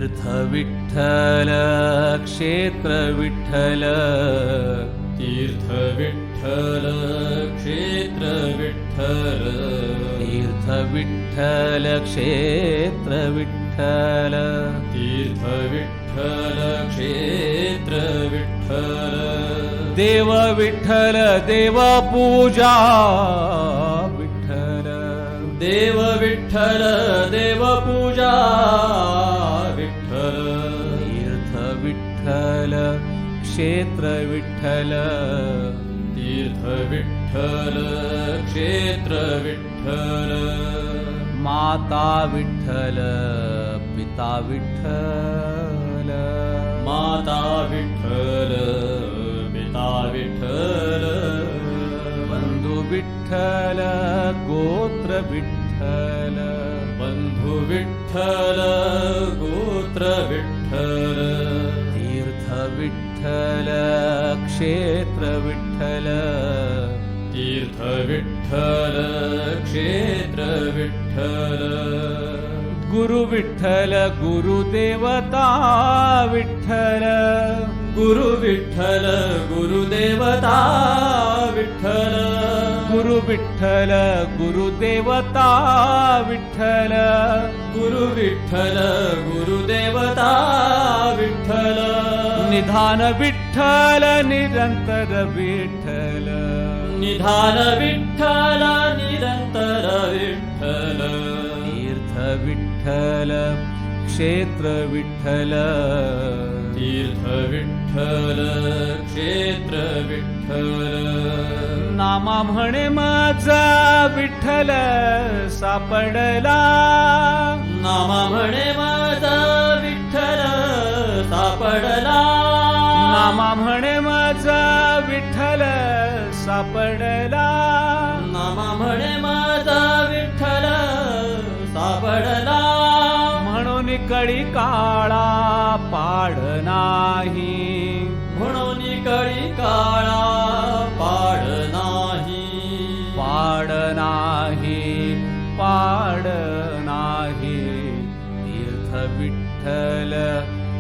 तीर्थ विठ्ठल क्षेत्र विठ्ठल तीर्थ विठ्ठल क्षेत्र विठ्ठल तीर्थ विठ्ठल क्षेत्र विठ्ठल तीर्थ विठ्ठल क्षेत्र विठ्ठल देव विठ्ठल देव पूजा विठ्ठल देव विठ्ठल देव पूजा विठ्ठल तीर्थ विठ्ठल क्षेत्र विठ्ठल तीर्थ विठ्ठल क्षेत्र विठ्ठल माता विठ्ठल पिता विठ्ठल माता विठ्ठल पिता विठ्ठल बंधु विठ्ठल गोत्र विठ्ठल बंधु विठ्ठल गोत्र विठ्ठल तीर्थ विठ्ठल क्षेत्र विठ्ठल तीर्थ विठ्ठल क्षेत्र विठ्ठल गुरु विठ्ठल गुरुदेवता विठ्ठल गुरु विठ्ठल गुरुदेवता विठ्ठल गुरु विठ्ठल गुरुदेवता विठ्ठल गुरु विठ्ठल गुरुदेवता विठ्ठल निधान विठ्ठल निरंतर विठ्ठल निधान विठ्ठल निरंतर विठ्ठल तीर्थ विठ्ठल क्षेत्र विठ्ठल तीर्थ विठ्ठल क्षेत्र विठ्ठल नामा म्हणे माझा विठ्ठल सापडला नामा म्हणे माझा विठ्ठल सापडला नामा म्हणे माझा विठ्ठल सापडला नामा म्हणे माझा विठ्ठल सापडला म्हणून कळी काळा पाड नाही म्हणून कळी काळा पाड नाही पाड नाही पाड नाही तीर्थ विठ्ठल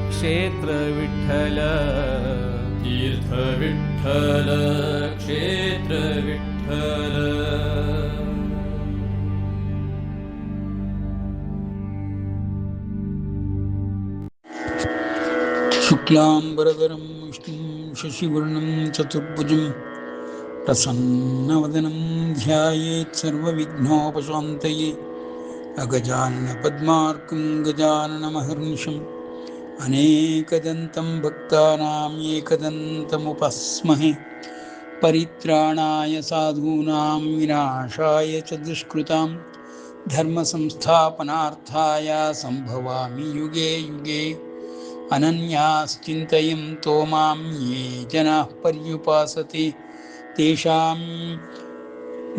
क्षेत्र विठ्ठल तीर्थ विठ्ठल क्षेत्र विठ्ठल शुक्लांबरधरं विष्णुं शशिवर्णं चतुर्भुजं प्रसन्नवदनं ध्यायेत् सर्वविघ्नोपशान्तये अगजाननपद्मार्कं गजाननमहर्निशम् अनेकदन्तं भक्तानां एकदन्तमुपास्महे परित्राणाय साधूनां विनाशाय च दुष्कृतां धर्मसंस्थापनार्थाय सम्भवामि युगे युगे अनन्याश्चिन्तयन्तो मां ये जनाः पर्युपासते तेषां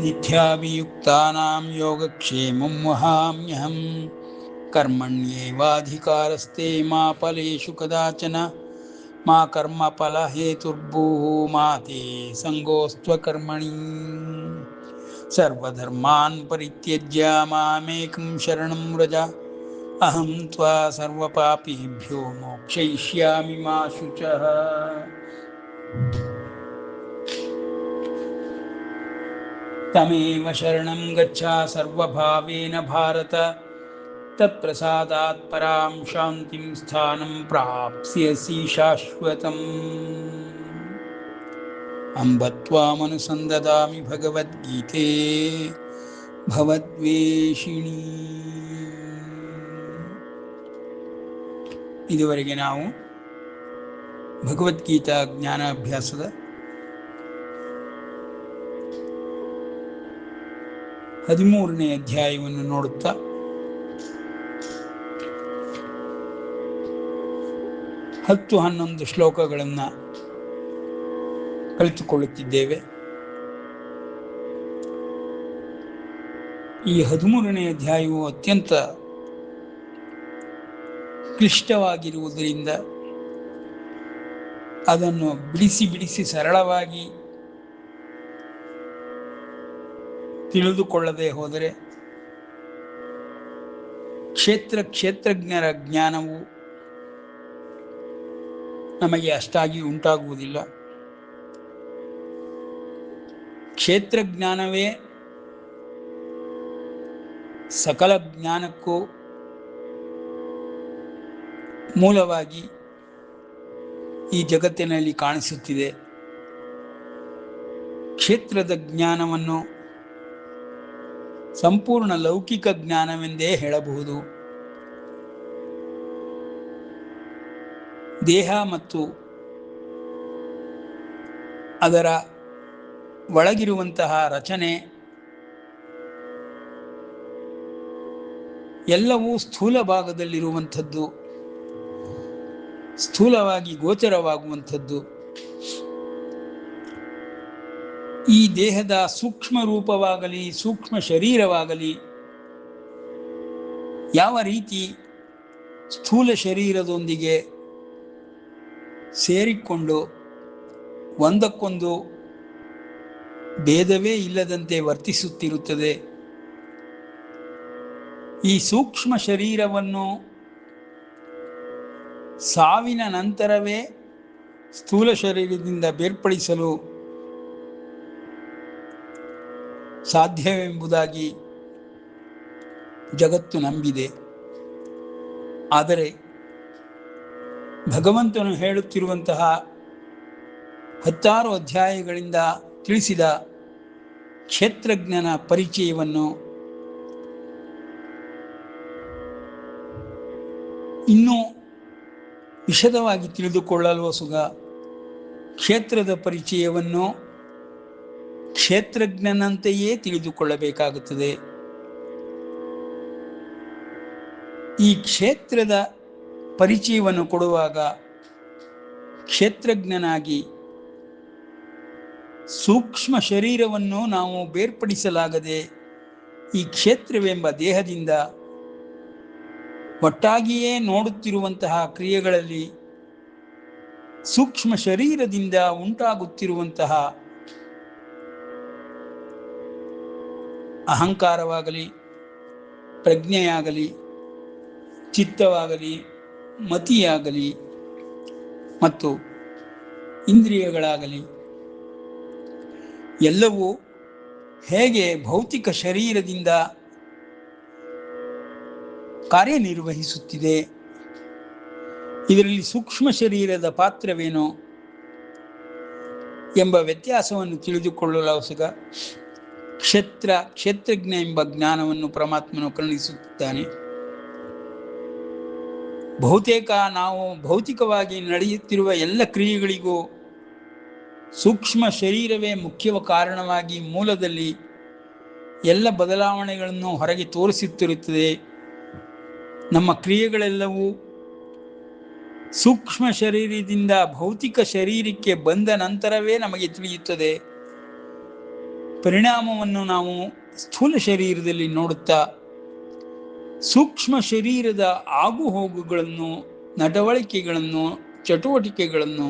नित्याभियुक्तानां योगक्षेमं वहाम्यहं कर्मण्येवाधिकारस्ते मा फलेषु कदाचन मा कर्मफलहेतुर्भूः मा ते संगोऽस्त्वकर्मणि सर्वधर्मान् परित्यज्य मामेकं शरणं व्रज अहं त्वा सर्वपापेभ्यो मोक्षयिष्यामि मा शुचः। तमेव शरणं गच्छ सर्वभावेन भारत तत्प्रसादात् परां शान्तिं स्थानं प्राप्स्यसि शाश्वतम्। अम्ब त्वामनुसन्ददामि भगवद्गीते ಭವದ್ವೇಷಿಣಿ. ಇದುವರೆಗೆ ನಾವು ಭಗವದ್ಗೀತಾ ಜ್ಞಾನ ಅಭ್ಯಾಸದ 13ನೇ ಅಧ್ಯಾಯವನ್ನು ನೋಡುತ್ತಾ ಹತ್ತು 11 ಶ್ಲೋಕಗಳನ್ನು ಕಲಿತುಕೊಳ್ಳುತ್ತಿದ್ದೇವೆ. ಈ 13ನೇ ಅಧ್ಯಾಯವು ಅತ್ಯಂತ ಕ್ಲಿಷ್ಟವಾಗಿರುವುದರಿಂದ ಅದನ್ನು ಬಿಡಿಸಿ ಬಿಡಿಸಿ ಸರಳವಾಗಿ ತಿಳಿದುಕೊಳ್ಳದೆ ಹೋದರೆ ಕ್ಷೇತ್ರಜ್ಞರ ಜ್ಞಾನವು ನಮಗೆ ಅಷ್ಟಾಗಿ ಉಂಟಾಗುವುದಿಲ್ಲ. ಕ್ಷೇತ್ರಜ್ಞಾನವೇ ಸಕಲ ಜ್ಞಾನಕ್ಕೂ ಮೂಲವಾಗಿ ಈ ಜಗತ್ತಿನಲ್ಲಿ ಕಾಣಿಸುತ್ತಿದೆ. ಕ್ಷೇತ್ರದ ಜ್ಞಾನವನ್ನು ಸಂಪೂರ್ಣ ಲೌಕಿಕ ಜ್ಞಾನವೆಂದೇ ಹೇಳಬಹುದು. ದೇಹ ಮತ್ತು ಅದರ ಒಳಗಿರುವಂತಹ ರಚನೆ ಎಲ್ಲವೂ ಸ್ಥೂಲ ಭಾಗದಲ್ಲಿರುವಂಥದ್ದು, ಸ್ಥೂಲವಾಗಿ ಗೋಚರವಾಗುವಂಥದ್ದು. ಈ ದೇಹದ ಸೂಕ್ಷ್ಮ ರೂಪವಾಗಲಿ ಸೂಕ್ಷ್ಮ ಶರೀರವಾಗಲಿ ಯಾವ ರೀತಿ ಸ್ಥೂಲ ಶರೀರದೊಂದಿಗೆ ಸೇರಿಕೊಂಡು ಒಂದಕ್ಕೊಂದು ಭೇದವೇ ಇಲ್ಲದಂತೆ ವರ್ತಿಸುತ್ತಿರುತ್ತದೆ, ಈ ಸೂಕ್ಷ್ಮ ಶರೀರವನ್ನು ಸಾವಿನ ನಂತರವೇ ಸ್ಥೂಲ ಶರೀರದಿಂದ ಬೇರ್ಪಡಿಸಲು ಸಾಧ್ಯವೆಂಬುದಾಗಿ ಜಗತ್ತು ನಂಬಿದೆ. ಆದರೆ ಭಗವಂತನು ಹೇಳುತ್ತಿರುವಂತಹ 16 ಅಧ್ಯಾಯಗಳಿಂದ ತಿಳಿಸಿದ ಕ್ಷೇತ್ರಜ್ಞನ ಪರಿಚಯವನ್ನು ಇನ್ನೂ ವಿಶದವಾಗಿ ತಿಳಿದುಕೊಳ್ಳಲು ಸುಗ ಕ್ಷೇತ್ರದ ಪರಿಚಯವನ್ನು ಕ್ಷೇತ್ರಜ್ಞನಂತೆಯೇ ತಿಳಿದುಕೊಳ್ಳಬೇಕಾಗುತ್ತದೆ. ಈ ಕ್ಷೇತ್ರದ ಪರಿಚಯವನ್ನು ಕೊಡುವಾಗ ಕ್ಷೇತ್ರಜ್ಞನಾಗಿ ಸೂಕ್ಷ್ಮ ಶರೀರವನ್ನು ನಾವು ಬೇರ್ಪಡಿಸಲಾಗದೆ ಈ ಕ್ಷೇತ್ರವೆಂಬ ದೇಹದಿಂದ ಒಟ್ಟಾಗಿಯೇ ನೋಡುತ್ತಿರುವಂತಹ ಕ್ರಿಯೆಗಳಲ್ಲಿ ಸೂಕ್ಷ್ಮ ಶರೀರದಿಂದ ಉಂಟಾಗುತ್ತಿರುವಂತಹ ಅಹಂಕಾರವಾಗಲಿ ಪ್ರಜ್ಞೆಯಾಗಲಿ ಚಿತ್ತವಾಗಲಿ ಮತಿಯಾಗಲಿ ಮತ್ತು ಇಂದ್ರಿಯಗಳಾಗಲಿ ಎಲ್ಲವೂ ಹೇಗೆ ಭೌತಿಕ ಶರೀರದಿಂದ ಕಾರ್ಯನಿರ್ವಹಿಸುತ್ತಿದೆ, ಇದರಲ್ಲಿ ಸೂಕ್ಷ್ಮ ಶರೀರದ ಪಾತ್ರವೇನು ಎಂಬ ವ್ಯತ್ಯಾಸವನ್ನು ತಿಳಿದುಕೊಳ್ಳಲು ಅವಶ್ಯಕ. ಕ್ಷೇತ್ರಜ್ಞ ಎಂಬ ಜ್ಞಾನವನ್ನು ಪರಮಾತ್ಮನು ಕರುಣಿಸುತ್ತಿದ್ದಾನೆ. ಬಹುತೇಕ ನಾವು ಭೌತಿಕವಾಗಿ ನಡೆಯುತ್ತಿರುವ ಎಲ್ಲ ಕ್ರಿಯೆಗಳಿಗೂ ಸೂಕ್ಷ್ಮ ಶರೀರವೇ ಮುಖ್ಯ ಕಾರಣವಾಗಿ ಮೂಲದಲ್ಲಿ ಎಲ್ಲ ಬದಲಾವಣೆಗಳನ್ನು ಹೊರಗೆ ತೋರಿಸುತ್ತಿರುತ್ತದೆ. ನಮ್ಮ ಕ್ರಿಯೆಗಳೆಲ್ಲವೂ ಸೂಕ್ಷ್ಮ ಶರೀರದಿಂದ ಭೌತಿಕ ಶರೀರಕ್ಕೆ ಬಂದ ನಂತರವೇ ನಮಗೆ ತಿಳಿಯುತ್ತದೆ. ಪರಿಣಾಮವನ್ನು ನಾವು ಸ್ಥೂಲ ಶರೀರದಲ್ಲಿ ನೋಡುತ್ತಾ ಸೂಕ್ಷ್ಮ ಶರೀರದ ಆಗುಹೋಗುಗಳನ್ನು ನಡವಳಿಕೆಗಳನ್ನು ಚಟುವಟಿಕೆಗಳನ್ನು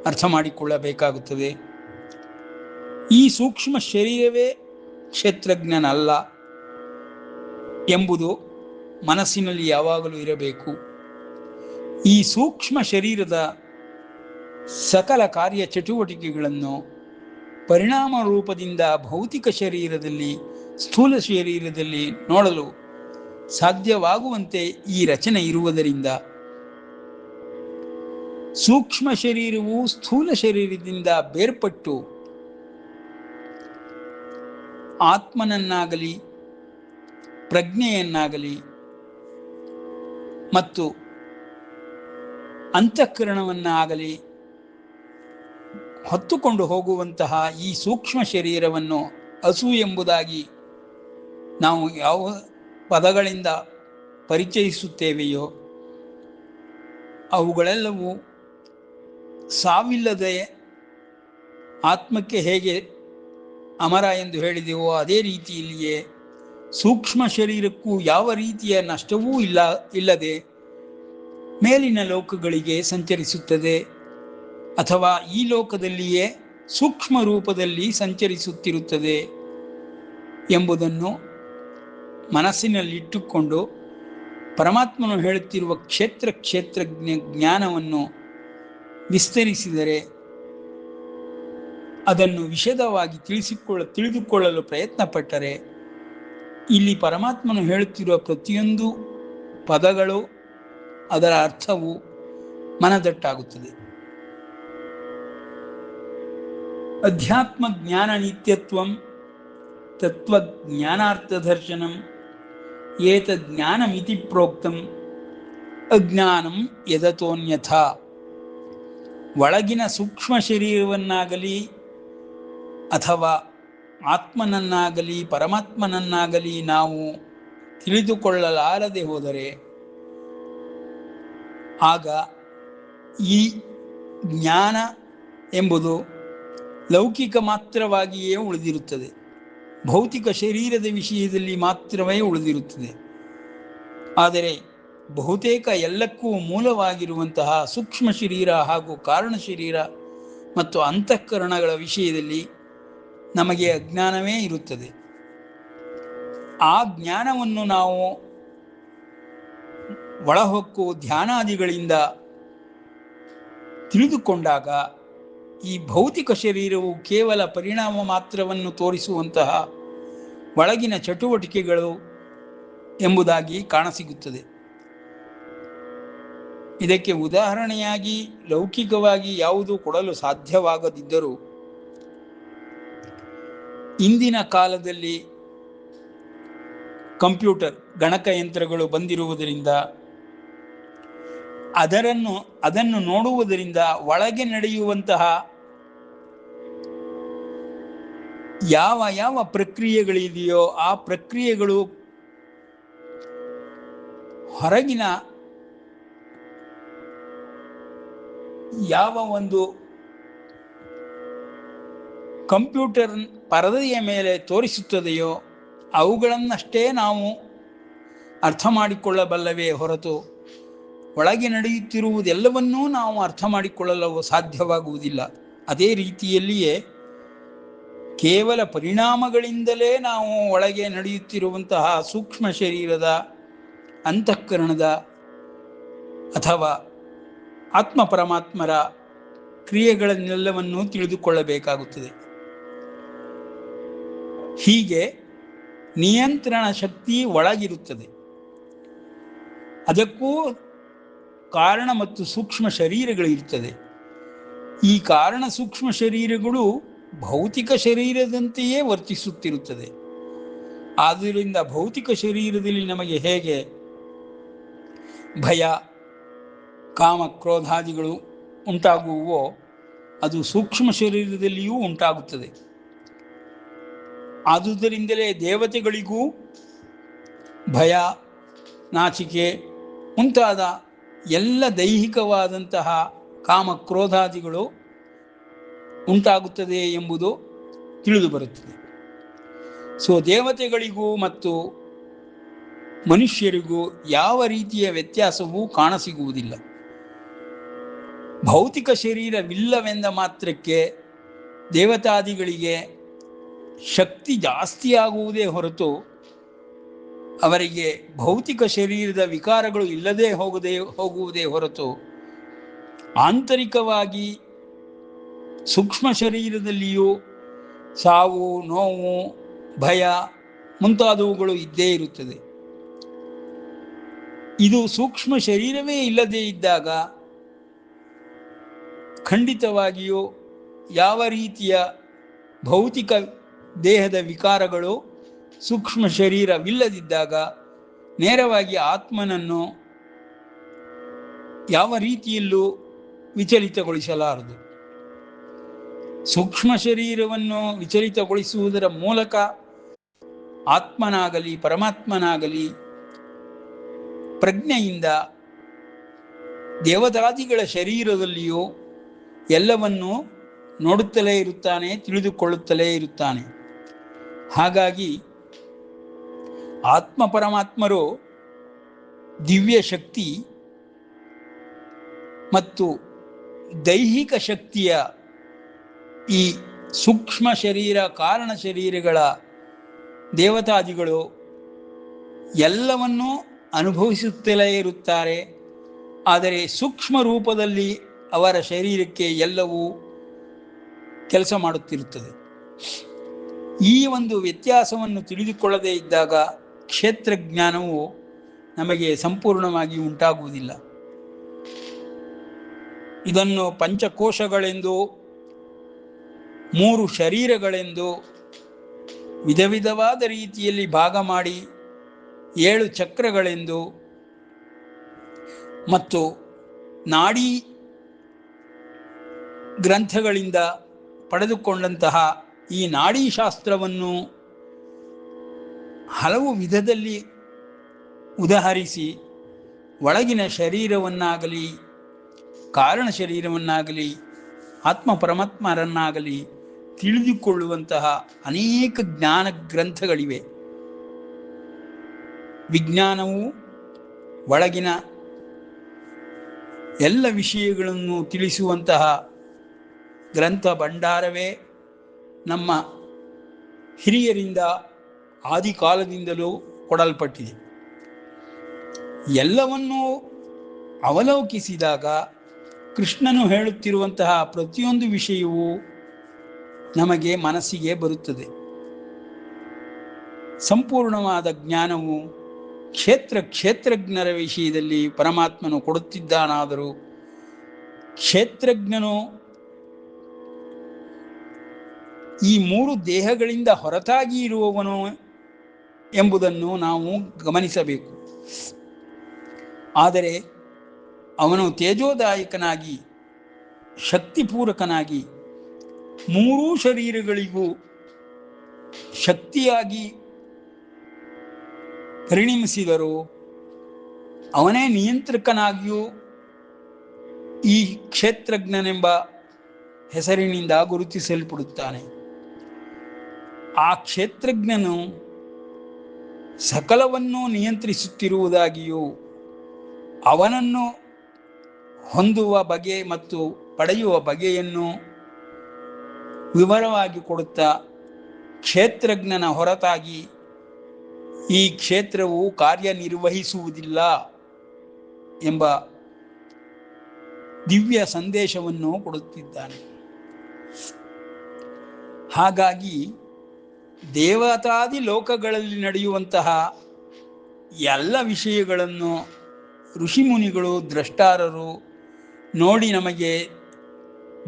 ಅರ್ಥ ಮಾಡಿಕೊಳ್ಳಬೇಕಾಗುತ್ತದೆ. ಈ ಸೂಕ್ಷ್ಮ ಶರೀರವೇ ಕ್ಷೇತ್ರಜ್ಞನಲ್ಲ ಎಂಬುದು ಮನಸ್ಸಿನಲ್ಲಿ ಯಾವಾಗಲೂ ಇರಬೇಕು. ಈ ಸೂಕ್ಷ್ಮ ಶರೀರದ ಸಕಲ ಕಾರ್ಯ ಚಟುವಟಿಕೆಗಳನ್ನು ಪರಿಣಾಮ ರೂಪದಿಂದ ಭೌತಿಕ ಶರೀರದಲ್ಲಿ ಸ್ಥೂಲ ಶರೀರದಲ್ಲಿ ನೋಡಲು ಸಾಧ್ಯವಾಗುವಂತೆ ಈ ರಚನೆ ಇರುವುದರಿಂದ ಸೂಕ್ಷ್ಮ ಶರೀರವು ಸ್ಥೂಲ ಶರೀರದಿಂದ ಬೇರ್ಪಟ್ಟು ಆತ್ಮನನ್ನಾಗಲಿ ಪ್ರಜ್ಞೆಯನ್ನಾಗಲಿ ಮತ್ತು ಅಂತಃಕರಣವನ್ನಾಗಲಿ ಹೊತ್ತುಕೊಂಡು ಹೋಗುವಂತಹ ಈ ಸೂಕ್ಷ್ಮ ಶರೀರವನ್ನು ಹಸು ಎಂಬುದಾಗಿ ನಾವು ಯಾವ ಪದಗಳಿಂದ ಪರಿಚಯಿಸುತ್ತೇವೆಯೋ ಅವುಗಳೆಲ್ಲವೂ ಸಾವಿಲ್ಲದೆ ಆತ್ಮಕ್ಕೆ ಹೇಗೆ ಅಮರ ಎಂದು ಹೇಳಿದೆವೋ ಅದೇ ರೀತಿಯಲ್ಲಿಯೇ ಸೂಕ್ಷ್ಮ ಶರೀರಕ್ಕೂ ಯಾವ ರೀತಿಯ ನಷ್ಟವೂ ಇಲ್ಲದೆ ಮೇಲಿನ ಲೋಕಗಳಿಗೆ ಸಂಚರಿಸುತ್ತದೆ ಅಥವಾ ಈ ಲೋಕದಲ್ಲಿಯೇ ಸೂಕ್ಷ್ಮ ರೂಪದಲ್ಲಿ ಸಂಚರಿಸುತ್ತಿರುತ್ತದೆ ಎಂಬುದನ್ನು ಮನಸ್ಸಿನಲ್ಲಿಟ್ಟುಕೊಂಡು ಪರಮಾತ್ಮನು ಹೇಳುತ್ತಿರುವ ಕ್ಷೇತ್ರಜ್ಞ ಜ್ಞಾನವನ್ನು ವಿಸ್ತರಿಸಿದರೆ ಅದನ್ನು ವಿಶದವಾಗಿ ತಿಳಿದುಕೊಳ್ಳಲು ಪ್ರಯತ್ನ ಪಟ್ಟರೆ ಇಲ್ಲಿ ಪರಮಾತ್ಮನು ಹೇಳುತ್ತಿರುವ ಪ್ರತಿಯೊಂದು ಪದಗಳು ಅದರ ಅರ್ಥವು ಮನದಟ್ಟಾಗುತ್ತದೆ. ಅಧ್ಯಾತ್ಮ ಜ್ಞಾನ ನಿತ್ಯತ್ವಂ ತತ್ವಜ್ಞಾನಾರ್ಥದರ್ಶನಂ ಏತಜ್ಞಾನಮಿತಿ ಪ್ರೋಕ್ತಂ ಅಜ್ಞಾನಂ ಯದತೋನ್ಯಥಾ. ಒಳಗಿನ ಸೂಕ್ಷ್ಮ ಶರೀರವನ್ನಾಗಲಿ ಅಥವಾ ಆತ್ಮನನ್ನಾಗಲಿ ಪರಮಾತ್ಮನನ್ನಾಗಲಿ ನಾವು ತಿಳಿದುಕೊಳ್ಳಲಾರದೆ ಹೋದರೆ ಆಗ ಈ ಜ್ಞಾನ ಎಂಬುದು ಲೌಕಿಕ ಮಾತ್ರವಾಗಿಯೇ ಉಳಿದಿರುತ್ತದೆ, ಭೌತಿಕ ಶರೀರದ ವಿಷಯದಲ್ಲಿ ಮಾತ್ರವೇ ಉಳಿದಿರುತ್ತದೆ. ಆದರೆ ಬಹುತೇಕ ಎಲ್ಲಕ್ಕೂ ಮೂಲವಾಗಿರುವಂತಹ ಸೂಕ್ಷ್ಮ ಶರೀರ ಹಾಗೂ ಕಾರಣ ಶರೀರ ಮತ್ತು ಅಂತಃಕರಣಗಳ ವಿಷಯದಲ್ಲಿ ನಮಗೆ ಅಜ್ಞಾನವೇ ಇರುತ್ತದೆ. ಆ ಜ್ಞಾನವನ್ನು ನಾವು ಒಳಹೊಕ್ಕು ಧ್ಯಾನಾದಿಗಳಿಂದ ತಿಳಿದುಕೊಂಡಾಗ ಈ ಭೌತಿಕ ಶರೀರವು ಕೇವಲ ಪರಿಣಾಮ ಮಾತ್ರವನ್ನು ತೋರಿಸುವಂತಹ ಒಳಗಿನ ಚಟುವಟಿಕೆಗಳು ಎಂಬುದಾಗಿ ಕಾಣಸಿಗುತ್ತದೆ. ಇದಕ್ಕೆ ಉದಾಹರಣೆಯಾಗಿ ಲೌಕಿಕವಾಗಿ ಯಾವುದೂ ಕೊಡಲು ಸಾಧ್ಯವಾಗದಿದ್ದರೂ ಇಂದಿನ ಕಾಲದಲ್ಲಿ ಕಂಪ್ಯೂಟರ್ ಗಣಕಯಂತ್ರಗಳು ಬಂದಿರುವುದರಿಂದ ಅದನ್ನು ನೋಡುವುದರಿಂದ ಒಳಗೆ ನಡೆಯುವಂತಹ ಯಾವ ಪ್ರಕ್ರಿಯೆಗಳಿದೆಯೋ ಆ ಪ್ರಕ್ರಿಯೆಗಳು ಹೊರಗಿನ ಯಾವ ಒಂದು ಕಂಪ್ಯೂಟರ್ ಪರದೆಯ ಮೇಲೆ ತೋರಿಸುತ್ತದೆಯೋ ಅವುಗಳನ್ನಷ್ಟೇ ನಾವು ಅರ್ಥ ಮಾಡಿಕೊಳ್ಳಬಲ್ಲವೇ ಹೊರತು ಒಳಗೆ ನಡೆಯುತ್ತಿರುವುದೆಲ್ಲವನ್ನೂ ನಾವು ಅರ್ಥ ಮಾಡಿಕೊಳ್ಳಲು ಸಾಧ್ಯವಾಗುವುದಿಲ್ಲ. ಅದೇ ರೀತಿಯಲ್ಲಿಯೇ ಕೇವಲ ಪರಿಣಾಮಗಳಿಂದಲೇ ನಾವು ಒಳಗೆ ನಡೆಯುತ್ತಿರುವಂತಹ ಸೂಕ್ಷ್ಮ ಶರೀರದ, ಅಂತಃಕರಣದ ಅಥವಾ ಆತ್ಮ ಪರಮಾತ್ಮರ ಕ್ರಿಯೆಗಳನ್ನೆಲ್ಲವನ್ನೂ ತಿಳಿದುಕೊಳ್ಳಬೇಕಾಗುತ್ತದೆ. ಹೀಗೆ ನಿಯಂತ್ರಣ ಶಕ್ತಿ ಒಳಗಿರುತ್ತದೆ. ಅದಕ್ಕೂ ಕಾರಣ ಮತ್ತು ಸೂಕ್ಷ್ಮ ಶರೀರಗಳಿರುತ್ತದೆ. ಈ ಕಾರಣ ಸೂಕ್ಷ್ಮ ಶರೀರಗಳು ಭೌತಿಕ ಶರೀರದಂತೆಯೇ ವರ್ತಿಸುತ್ತಿರುತ್ತದೆ. ಆದ್ದರಿಂದ ಭೌತಿಕ ಶರೀರದಲ್ಲಿ ನಮಗೆ ಹೇಗೆ ಭಯ, ಕಾಮ, ಕ್ರೋಧಾದಿಗಳು ಉಂಟಾಗುವವೋ ಅದು ಸೂಕ್ಷ್ಮ ಶರೀರದಲ್ಲಿಯೂ ಉಂಟಾಗುತ್ತದೆ. ಆದುದರಿಂದಲೇ ದೇವತೆಗಳಿಗೂ ಭಯ, ನಾಚಿಕೆ ಮುಂತಾದ ಎಲ್ಲ ದೈಹಿಕವಾದಂತಹ ಕಾಮ ಕ್ರೋಧಾದಿಗಳು ಉಂಟಾಗುತ್ತದೆ ಎಂಬುದು ತಿಳಿದು ಬರುತ್ತದೆ. ದೇವತೆಗಳಿಗೂ ಮತ್ತು ಮನುಷ್ಯರಿಗೂ ಯಾವ ರೀತಿಯ ವ್ಯತ್ಯಾಸವೂ ಕಾಣಸಿಗುವುದಿಲ್ಲ. ಭೌತಿಕ ಶರೀರವಿಲ್ಲವೆಂದ ಮಾತ್ರಕ್ಕೆ ದೇವತಾದಿಗಳಿಗೆ ಶಕ್ತಿ ಜಾಸ್ತಿಯಾಗುವುದೇ ಹೊರತು ಅವರಿಗೆ ಭೌತಿಕ ಶರೀರದ ವಿಕಾರಗಳು ಇಲ್ಲದೆ ಹೋಗುವುದೇ ಹೊರತು ಆಂತರಿಕವಾಗಿ ಸೂಕ್ಷ್ಮ ಶರೀರದಲ್ಲಿಯೂ ಸಾವು, ನೋವು, ಭಯ ಮುಂತಾದವುಗಳು ಇದ್ದೇ ಇರುತ್ತದೆ. ಇದು ಸೂಕ್ಷ್ಮ ಶರೀರವೇ ಇಲ್ಲದೇ ಇದ್ದಾಗ ಖಂಡಿತವಾಗಿಯೂ ಯಾವ ರೀತಿಯ ಭೌತಿಕ ದೇಹದ ವಿಕಾರಗಳು ಸೂಕ್ಷ್ಮ ಶರೀರವಿಲ್ಲದಿದ್ದಾಗ ನೇರವಾಗಿ ಆತ್ಮನನ್ನು ಯಾವ ರೀತಿಯಲ್ಲೂ ವಿಚಲಿತಗೊಳಿಸಲಾರದು. ಸೂಕ್ಷ್ಮ ಶರೀರವನ್ನು ವಿಚಲಿತಗೊಳಿಸುವುದರ ಮೂಲಕ ಆತ್ಮನಾಗಲಿ ಪರಮಾತ್ಮನಾಗಲಿ ಪ್ರಜ್ಞೆಯಿಂದ ದೇವತಾದಿಗಳ ಶರೀರದಲ್ಲಿಯೂ ಎಲ್ಲವನ್ನೂ ನೋಡುತ್ತಲೇ ಇರುತ್ತಾನೆ, ತಿಳಿದುಕೊಳ್ಳುತ್ತಲೇ ಇರುತ್ತಾನೆ. ಹಾಗಾಗಿ ಆತ್ಮ ಪರಮಾತ್ಮರು ದಿವ್ಯ ಶಕ್ತಿ ಮತ್ತು ದೈಹಿಕ ಶಕ್ತಿಯ ಈ ಸೂಕ್ಷ್ಮ ಶರೀರ, ಕಾರಣ ಶರೀರಗಳ ದೇವತಾದಿಗಳು ಎಲ್ಲವನ್ನೂ ಅನುಭವಿಸುತ್ತಲೇ ಇರುತ್ತಾರೆ. ಆದರೆ ಸೂಕ್ಷ್ಮ ರೂಪದಲ್ಲಿ ಅವರ ಶರೀರಕ್ಕೆ ಎಲ್ಲವೂ ಕೆಲಸ ಮಾಡುತ್ತಿರುತ್ತದೆ. ಈ ಒಂದು ವ್ಯತ್ಯಾಸವನ್ನು ತಿಳಿದುಕೊಳ್ಳದೇ ಇದ್ದಾಗ ಕ್ಷೇತ್ರಜ್ಞಾನವು ನಮಗೆ ಸಂಪೂರ್ಣವಾಗಿ ಉಂಟಾಗುವುದಿಲ್ಲ. ಇದನ್ನು ಪಂಚಕೋಶಗಳೆಂದು, 3 ಶರೀರಗಳೆಂದು ವಿಧ ವಿಧವಾದ ರೀತಿಯಲ್ಲಿ ಭಾಗ ಮಾಡಿ 7 ಚಕ್ರಗಳೆಂದು ಮತ್ತು ನಾಡಿ ಗ್ರಂಥಗಳಿಂದ ಪಡೆದುಕೊಂಡಂತಹ ಈ ನಾಡೀಶಾಸ್ತ್ರವನ್ನು ಹಲವು ವಿಧದಲ್ಲಿ ಉದಾಹರಿಸಿ ಒಳಗಿನ ಶರೀರವನ್ನಾಗಲಿ, ಕಾರಣ ಶರೀರವನ್ನಾಗಲಿ, ಆತ್ಮ ಪರಮಾತ್ಮರನ್ನಾಗಲಿ ತಿಳಿದುಕೊಳ್ಳುವಂತಹ ಅನೇಕ ಜ್ಞಾನ ಗ್ರಂಥಗಳಿವೆ. ವಿಜ್ಞಾನವು ಒಳಗಿನ ಎಲ್ಲ ವಿಷಯಗಳನ್ನು ತಿಳಿಸುವಂತಹ ಗ್ರಂಥ ಭಂಡಾರವೇ ನಮ್ಮ ಹಿರಿಯರಿಂದ ಆದಿಕಾಲದಿಂದಲೂ ಕೊಡಲ್ಪಟ್ಟಿದೆ. ಎಲ್ಲವನ್ನೂ ಅವಲೋಕಿಸಿದಾಗ ಕೃಷ್ಣನು ಹೇಳುತ್ತಿರುವಂತಹ ಪ್ರತಿಯೊಂದು ವಿಷಯವೂ ನಮಗೆ ಮನಸ್ಸಿಗೆ ಬರುತ್ತದೆ. ಸಂಪೂರ್ಣವಾದ ಜ್ಞಾನವು ಕ್ಷೇತ್ರಜ್ಞರ ವಿಷಯದಲ್ಲಿ ಪರಮಾತ್ಮನು ಕೊಡುತ್ತಿದ್ದಾನಾದರೂ ಕ್ಷೇತ್ರಜ್ಞನು ಈ 3 ದೇಹಗಳಿಂದ ಹೊರತಾಗಿ ಇರುವವನು ಎಂಬುದನ್ನು ನಾವು ಗಮನಿಸಬೇಕು. ಆದರೆ ಅವನು ತೇಜೋದಾಯಕನಾಗಿ, ಶಕ್ತಿಪೂರಕನಾಗಿ 3 ಶರೀರಗಳಿಗೂ ಶಕ್ತಿಯಾಗಿ ಪರಿಣಮಿಸಿದರೂ ಅವನೇ ನಿಯಂತ್ರಕನಾಗಿಯೂ ಈ ಕ್ಷೇತ್ರಜ್ಞನೆಂಬ ಹೆಸರಿನಿಂದ ಗುರುತಿಸಲ್ಪಡುತ್ತಾನೆ. ಆ ಕ್ಷೇತ್ರಜ್ಞನು ಸಕಲವನ್ನು ನಿಯಂತ್ರಿಸುತ್ತಿರುವುದಾಗಿಯೂ ಅವನನ್ನು ಹೊಂದುವ ಬಗೆ ಮತ್ತು ಪಡೆಯುವ ಬಗೆಯನ್ನು ವಿವರವಾಗಿ ಕೊಡುತ್ತಾ, ಕ್ಷೇತ್ರಜ್ಞನ ಹೊರತಾಗಿ ಈ ಕ್ಷೇತ್ರವು ಕಾರ್ಯನಿರ್ವಹಿಸುವುದಿಲ್ಲ ಎಂಬ ದಿವ್ಯ ಸಂದೇಶವನ್ನು ಕೊಡುತ್ತಿದ್ದಾನೆ. ಹಾಗಾಗಿ ದೇವತಾದಿ ಲೋಕಗಳಲ್ಲಿ ನಡೆಯುವಂತಹ ಎಲ್ಲ ವಿಷಯಗಳನ್ನು ಋಷಿಮುನಿಗಳು, ದ್ರಷ್ಟಾರರು ನೋಡಿ ನಮಗೆ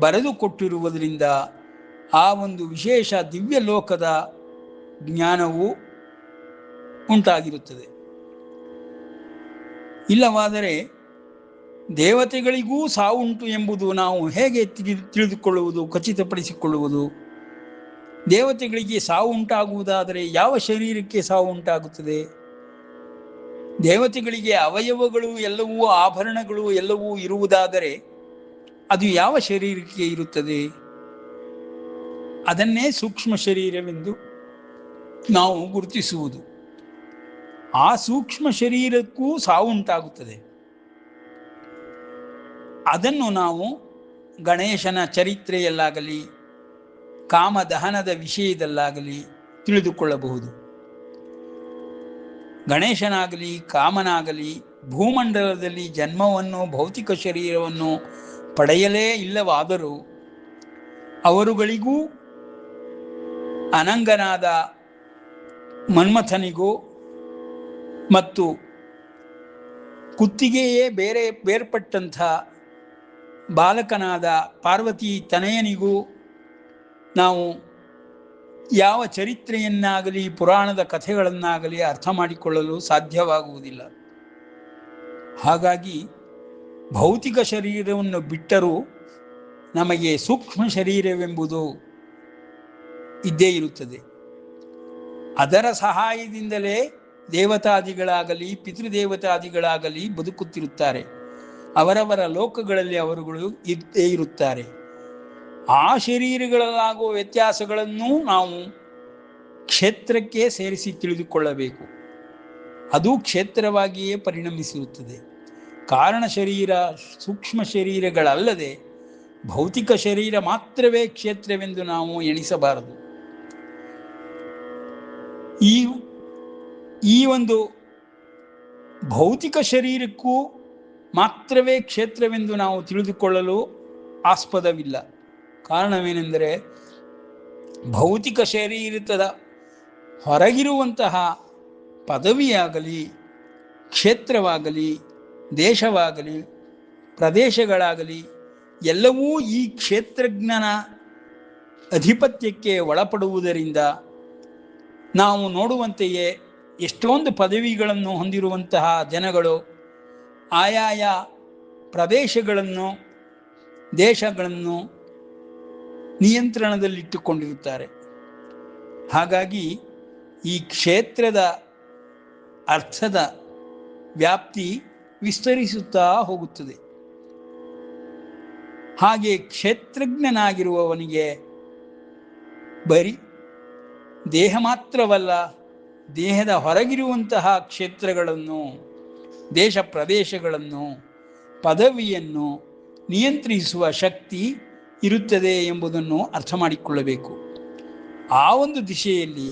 ಬರೆದು ಕೊಟ್ಟಿರುವುದರಿಂದ ಆ ಒಂದು ವಿಶೇಷ ದಿವ್ಯ ಲೋಕದ ಜ್ಞಾನವು ಉಂಟಾಗಿರುತ್ತದೆ. ಇಲ್ಲವಾದರೆ ದೇವತೆಗಳಿಗೂ ಸಾವುಂಟು ಎಂಬುದು ನಾವು ಹೇಗೆ ತಿಳಿದುಕೊಳ್ಳುವುದು, ಖಚಿತಪಡಿಸಿಕೊಳ್ಳುವುದು? ದೇವತೆಗಳಿಗೆ ಸಾವು ಉಂಟಾಗುವುದಾದರೆ ಯಾವ ಶರೀರಕ್ಕೆ ಸಾವು ಉಂಟಾಗುತ್ತದೆ? ದೇವತೆಗಳಿಗೆ ಅವಯವಗಳು ಎಲ್ಲವೂ, ಆಭರಣಗಳು ಎಲ್ಲವೂ ಇರುವುದಾದರೆ ಅದು ಯಾವ ಶರೀರಕ್ಕೆ ಇರುತ್ತದೆ? ಅದನ್ನೇ ಸೂಕ್ಷ್ಮ ಶರೀರವೆಂದು ನಾವು ಗುರುತಿಸುವುದು. ಆ ಸೂಕ್ಷ್ಮ ಶರೀರಕ್ಕೂ ಸಾವು ಉಂಟಾಗುತ್ತದೆ. ಅದನ್ನು ನಾವು ಗಣೇಶನ ಚರಿತ್ರೆಯಲ್ಲಾಗಲಿ, ಕಾಮದಹನದ ವಿಷಯದಲ್ಲಾಗಲಿ ತಿಳಿದುಕೊಳ್ಳಬಹುದು. ಗಣೇಶನಾಗಲಿ, ಕಾಮನಾಗಲಿ ಭೂಮಂಡಲದಲ್ಲಿ ಜನ್ಮವನ್ನು, ಭೌತಿಕ ಶರೀರವನ್ನು ಪಡೆಯಲೇ ಇಲ್ಲವಾದರೂ ಅವರುಗಳಿಗೂ ಅನಂಗನಾದ ಮನ್ಮಥನಿಗೂ ಮತ್ತು ಕುತ್ತಿಗೆಯೇ ಬೇರ್ಪಟ್ಟಂಥ ಬಾಲಕನಾದ ಪಾರ್ವತಿ ತನಯನಿಗೂ ನಾವು ಯಾವ ಚರಿತ್ರೆಯನ್ನಾಗಲಿ, ಪುರಾಣದ ಕಥೆಗಳನ್ನಾಗಲಿ ಅರ್ಥ ಮಾಡಿಕೊಳ್ಳಲು ಸಾಧ್ಯವಾಗುವುದಿಲ್ಲ. ಹಾಗಾಗಿ ಭೌತಿಕ ಶರೀರವನ್ನು ಬಿಟ್ಟರೂ ನಮಗೆ ಸೂಕ್ಷ್ಮ ಶರೀರವೆಂಬುದು ಇದ್ದೇ ಇರುತ್ತದೆ. ಅದರ ಸಹಾಯದಿಂದಲೇ ದೇವತಾದಿಗಳಾಗಲಿ, ಪಿತೃದೇವತಾದಿಗಳಾಗಲಿ ಬದುಕುತ್ತಿರುತ್ತಾರೆ. ಅವರವರ ಲೋಕಗಳಲ್ಲಿ ಅವರುಗಳು ಇದ್ದೇ ಇರುತ್ತಾರೆ. ಆ ಶರೀರಗಳಲ್ಲಾಗುವ ವ್ಯತ್ಯಾಸಗಳನ್ನು ನಾವು ಕ್ಷೇತ್ರಕ್ಕೆ ಸೇರಿಸಿ ತಿಳಿದುಕೊಳ್ಳಬೇಕು. ಅದು ಕ್ಷೇತ್ರವಾಗಿಯೇ ಪರಿಣಮಿಸಿರುತ್ತದೆ. ಕಾರಣ ಶರೀರ, ಸೂಕ್ಷ್ಮ ಶರೀರಗಳಲ್ಲದೆ ಭೌತಿಕ ಶರೀರ ಮಾತ್ರವೇ ಕ್ಷೇತ್ರವೆಂದು ನಾವು ಎಣಿಸಬಾರದು. ಈ ಒಂದು ಭೌತಿಕ ಶರೀರಕ್ಕೂ ಮಾತ್ರವೇ ಕ್ಷೇತ್ರವೆಂದು ನಾವು ತಿಳಿದುಕೊಳ್ಳಲು ಆಸ್ಪದವಿಲ್ಲ. ಕಾರಣವೇನೆಂದರೆ ಭೌತಿಕ ಶರೀರದ ಹೊರಗಿರುವಂತಹ ಪದವಿಯಾಗಲಿ, ಕ್ಷೇತ್ರವಾಗಲಿ, ದೇಶವಾಗಲಿ, ಪ್ರದೇಶಗಳಾಗಲಿ ಎಲ್ಲವೂ ಈ ಕ್ಷೇತ್ರಜ್ಞನ ಅಧಿಪತ್ಯಕ್ಕೆ ಒಳಪಡುವುದರಿಂದ ನಾವು ನೋಡುವಂತೆಯೇ ಎಷ್ಟೊಂದು ಪದವಿಗಳನ್ನು ಹೊಂದಿರುವಂತಹ ಜನಗಳು ಆಯಾಯ ಪ್ರದೇಶಗಳನ್ನು, ದೇಶಗಳನ್ನು ನಿಯಂತ್ರಣದಲ್ಲಿಟ್ಟುಕೊಂಡಿರುತ್ತಾರೆ. ಹಾಗಾಗಿ ಈ ಕ್ಷೇತ್ರದ ಅರ್ಥದ ವ್ಯಾಪ್ತಿ ವಿಸ್ತರಿಸುತ್ತಾ ಹೋಗುತ್ತದೆ. ಹಾಗೆ ಕ್ಷೇತ್ರಜ್ಞನಾಗಿರುವವನಿಗೆ ಬರೀ ದೇಹ ಮಾತ್ರವಲ್ಲ, ದೇಹದ ಹೊರಗಿರುವಂತಹ ಕ್ಷೇತ್ರಗಳನ್ನು, ದೇಶ ಪ್ರದೇಶಗಳನ್ನು, ಪದವಿಯನ್ನು ನಿಯಂತ್ರಿಸುವ ಶಕ್ತಿ ಇರುತ್ತದೆ ಎಂಬುದನ್ನು ಅರ್ಥ ಮಾಡಿಕೊಳ್ಳಬೇಕು. ಆ ಒಂದು ದಿಶೆಯಲ್ಲಿ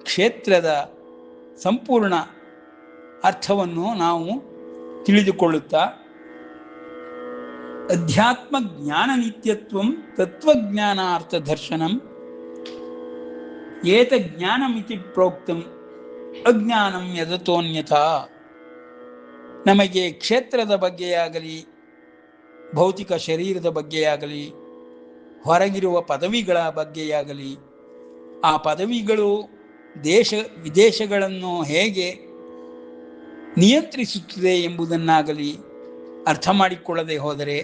ಕ್ಷೇತ್ರದ ಸಂಪೂರ್ಣ ಅರ್ಥವನ್ನು ನಾವು ತಿಳಿದುಕೊಳ್ಳುತ್ತಾ, ಅಧ್ಯಾತ್ಮ ಜ್ಞಾನ ನಿತ್ಯತ್ವಂ ತತ್ವಜ್ಞಾನಾರ್ಥ ದರ್ಶನಂ ಏತ ಜ್ಞಾನಮಿತಿ ಪ್ರೋಕ್ತಂ ಅಜ್ಞಾನಂ ಯದತೋನ್ಯಥಾ. ನಮಗೆ ಕ್ಷೇತ್ರದ ಬಗ್ಗೆಯಾಗಲಿ, ಭೌತಿಕ ಶರೀರದ ಬಗ್ಗೆಯಾಗಲಿ, ಹೊರಗಿರುವ ಪದವಿಗಳ ಬಗ್ಗೆಯಾಗಲಿ, ಆ ಪದವಿಗಳು ದೇಶ ವಿದೇಶಗಳನ್ನು ಹೇಗೆ ನಿಯಂತ್ರಿಸುತ್ತದೆ ಎಂಬುದನ್ನಾಗಲಿ ಅರ್ಥ ಮಾಡಿಕೊಳ್ಳದೆ ಹೋದರೆ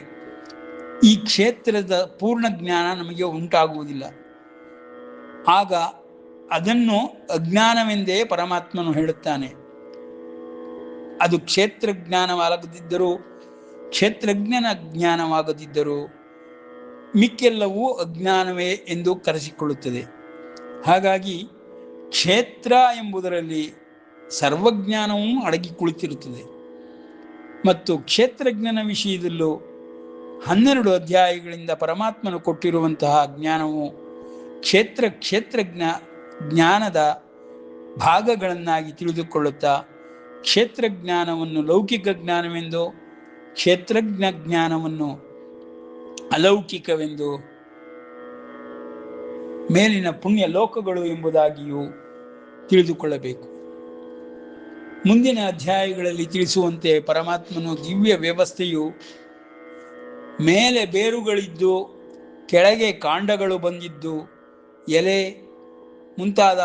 ಈ ಕ್ಷೇತ್ರದ ಪೂರ್ಣ ಜ್ಞಾನ ನಮಗೆ ಉಂಟಾಗುವುದಿಲ್ಲ. ಆಗ ಅದನ್ನು ಅಜ್ಞಾನವೆಂದೇ ಪರಮಾತ್ಮನು ಹೇಳುತ್ತಾನೆ. ಅದು ಕ್ಷೇತ್ರಜ್ಞಾನವಾಗದಿದ್ದರೂ, ಕ್ಷೇತ್ರಜ್ಞನ ಜ್ಞಾನವಾಗದಿದ್ದರೂ ಮಿಕ್ಕೆಲ್ಲವೂ ಅಜ್ಞಾನವೇ ಎಂದು ಕರೆಸಿಕೊಳ್ಳುತ್ತದೆ. ಹಾಗಾಗಿ ಕ್ಷೇತ್ರ ಎಂಬುದರಲ್ಲಿ ಸರ್ವಜ್ಞಾನವೂ ಅಡಗಿ ಕುಳಿತಿರುತ್ತದೆ. ಮತ್ತು ಕ್ಷೇತ್ರಜ್ಞನ ವಿಷಯದಲ್ಲೂ 12 ಅಧ್ಯಾಯಗಳಿಂದ ಪರಮಾತ್ಮನು ಕೊಟ್ಟಿರುವಂತಹ ಜ್ಞಾನವು ಕ್ಷೇತ್ರಜ್ಞ ಜ್ಞಾನದ ಭಾಗಗಳನ್ನಾಗಿ ತಿಳಿದುಕೊಳ್ಳುತ್ತಾ, ಕ್ಷೇತ್ರಜ್ಞಾನವನ್ನು ಲೌಕಿಕ ಜ್ಞಾನವೆಂದು, ಕ್ಷೇತ್ರಜ್ಞ ಜ್ಞಾನವನ್ನು ಅಲೌಕಿಕವೆಂದು, ಮೇಲಿನ ಪುಣ್ಯ ಲೋಕಗಳು ಎಂಬುದಾಗಿಯೂ ತಿಳಿದುಕೊಳ್ಳಬೇಕು. ಮುಂದಿನ ಅಧ್ಯಾಯಗಳಲ್ಲಿ ತಿಳಿಸುವಂತೆ ಪರಮಾತ್ಮನು ದಿವ್ಯ ವ್ಯವಸ್ಥೆಯು ಮೇಲೆ ಬೇರುಗಳಿದ್ದು ಕೆಳಗೆ ಕಾಂಡಗಳು ಬಂದಿದ್ದು, ಎಲೆ ಮುಂತಾದ